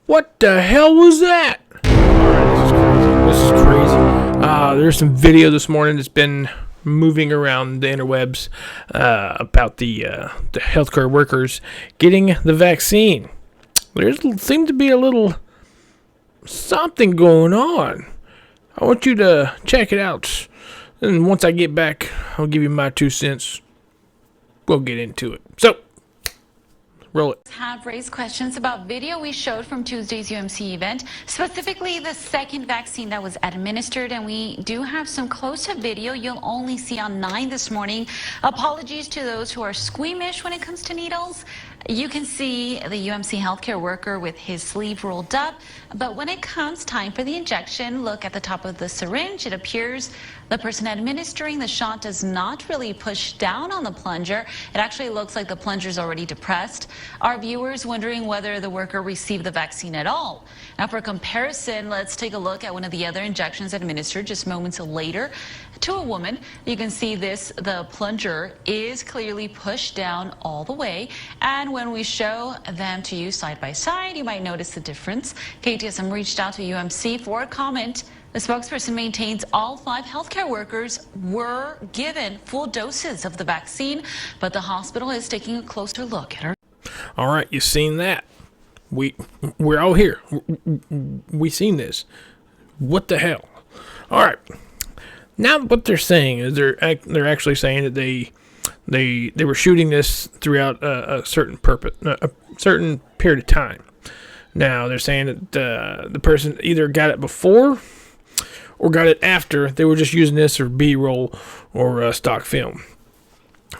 What the hell was that? Alright, this is crazy. There's some video this morning that's been moving around the interwebs about the healthcare workers getting the vaccine. There seemed to be a little something going on. I want you to check it out. And once I get back, I'll give you my 2 cents. We'll get into it. So, roll it. Have raised questions about video we showed from Tuesday's UMC event, specifically the second vaccine that was administered, and we do have some close-up video you'll only see on 9 this morning. Apologies to those who are squeamish when it comes to needles. You can see the UMC healthcare worker with his sleeve rolled up, but when it comes time for the injection, look at the top of the syringe. It appears the person administering the shot does not really push down on the plunger. It actually looks like the plunger is already depressed. Our viewers wondering whether the worker received the vaccine at all. Now, for comparison, let's take a look at one of the other injections administered just moments later to a woman. You can see the plunger is clearly pushed down all the way, and when we show them to you side by side, you might notice the difference. KTSM reached out to UMC for a comment. The spokesperson maintains all 5 healthcare workers were given full doses of the vaccine, but the hospital is taking a closer look at her. All right, you've seen that. We're all here. We seen this. What the hell? All right. Now what they're saying is they're actually saying that they were shooting this throughout a certain period of time. Now they're saying that the person either got it before or got it after. They were just using this or B-roll or stock film.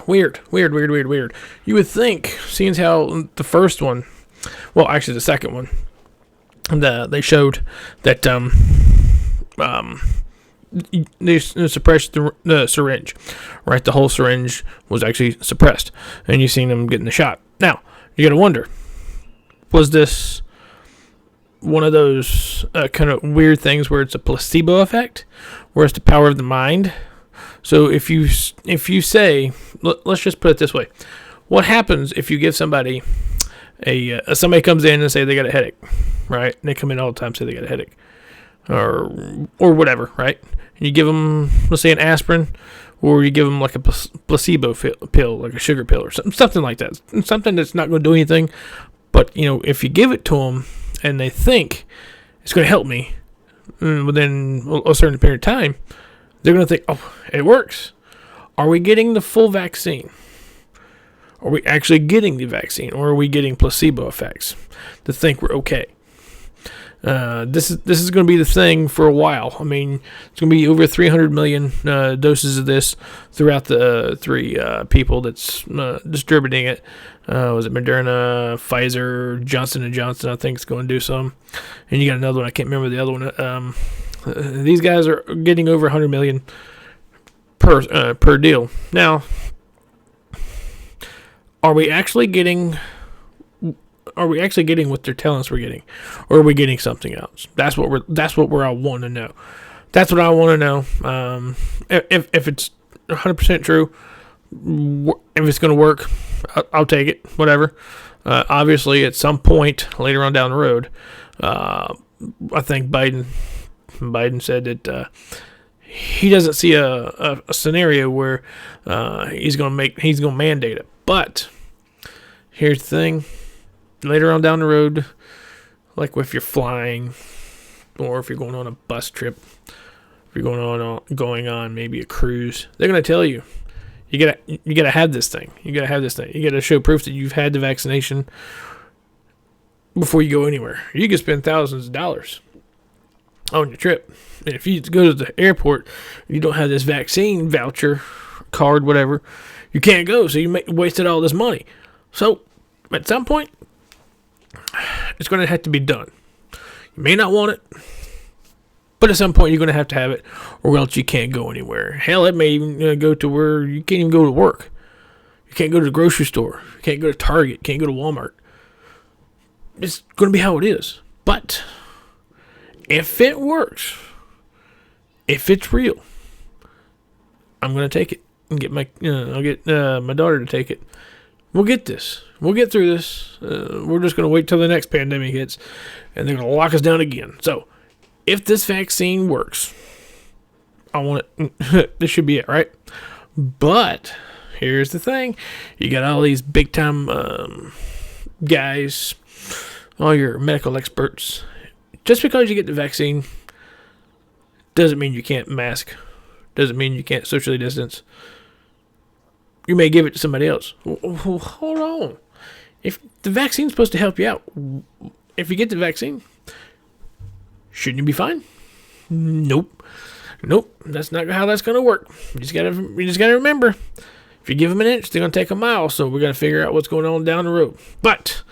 Weird. You would think, seeing as how the first one, well, actually the second one, they showed that they suppressed the syringe, right? The whole syringe was actually suppressed, and you seen them getting the shot. Now, you gotta wonder, was this one of those kind of weird things where it's a placebo effect, where it's the power of the mind? So if you say, let's just put it this way, what happens if you give somebody somebody comes in and say they got a headache, right? And they come in all the time and say they got a headache, or whatever, right? And you give them, let's say, an aspirin, or you give them like a placebo pill, like a sugar pill or something like that, something that's not going to do anything. But if you give it to them and they think it's going to help me within a certain period of time, they're going to think, oh, it works. Are we getting the full vaccine? Are we actually getting the vaccine, or are we getting placebo effects to think we're okay? This is going to be the thing for a while. I mean, it's going to be over 300 million doses of this throughout the 3 people that's distributing it. Was it Moderna, Pfizer, Johnson & Johnson? I think it's going to do some. And you got another one. I can't remember the other one. These guys are getting over 100 million per deal. Now, are we actually getting what they're telling us we're getting, or are we getting something else? That's what we're all wanting to know. That's what I want to know. If it's 100% true, if it's going to work, I'll take it. Whatever. Obviously, at some point later on down the road, I think Biden said that he doesn't see a scenario where he's going to mandate it. But here's the thing. Later on down the road, like if you're flying, or if you're going on a bus trip, if you're going on maybe a cruise, they're gonna tell you, you gotta have this thing. You gotta show proof that you've had the vaccination before you go anywhere. You can spend thousands of dollars on your trip, and if you go to the airport, you don't have this vaccine voucher, card, whatever, you can't go. So you wasted all this money. So at some point, it's going to have to be done. You may not want it, but at some point you're going to have it, or else you can't go anywhere. Hell, it may even go to where you can't even go to work. You can't go to the grocery store. You can't go to Target. Can't go to Walmart. It's going to be how it is. But if it works, if it's real, I'm going to take it and get I'll get my daughter to take it. We'll get this. We'll get through this. We're just going to wait till the next pandemic hits, and they're going to lock us down again. So, if this vaccine works, I want it. This should be it, right? But here's the thing: you got all these big time guys, all your medical experts. Just because you get the vaccine doesn't mean you can't mask. Doesn't mean you can't socially distance. You may give it to somebody else. Hold on. If the vaccine's supposed to help you out, if you get the vaccine, shouldn't you be fine? Nope. That's not how that's gonna work. You just gotta remember, if you give them an inch, they're gonna take a mile. So we gotta figure out what's going on down the road. But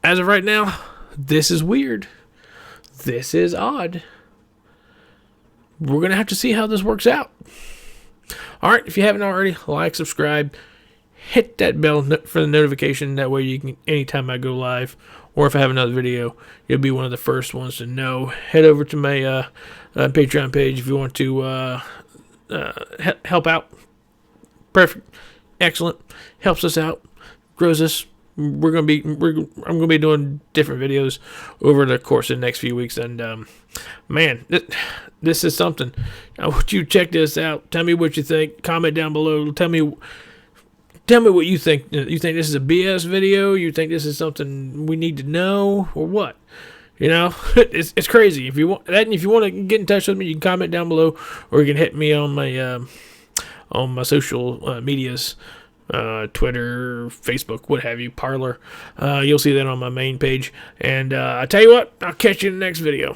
as of right now, this is weird. This is odd. We're gonna have to see how this works out. All right, if you haven't already, like, subscribe, hit that bell for the notification. That way you can, anytime I go live or if I have another video, you'll be one of the first ones to know. Head over to my Patreon page if you want to help out. Perfect. Excellent. Helps us out. Grows us. I'm gonna be doing different videos over the course of the next few weeks, and man, this is something. I want you to check this out. Tell me what you think. Comment down below. Tell me what you think. You think this is a BS video? You think this is something we need to know, or what? You know, it's crazy. If you want that, and if you want to get in touch with me, you can comment down below, or you can hit me on my social medias. Twitter, Facebook, what have you, Parler. You'll see that on my main page. And I tell you what, I'll catch you in the next video.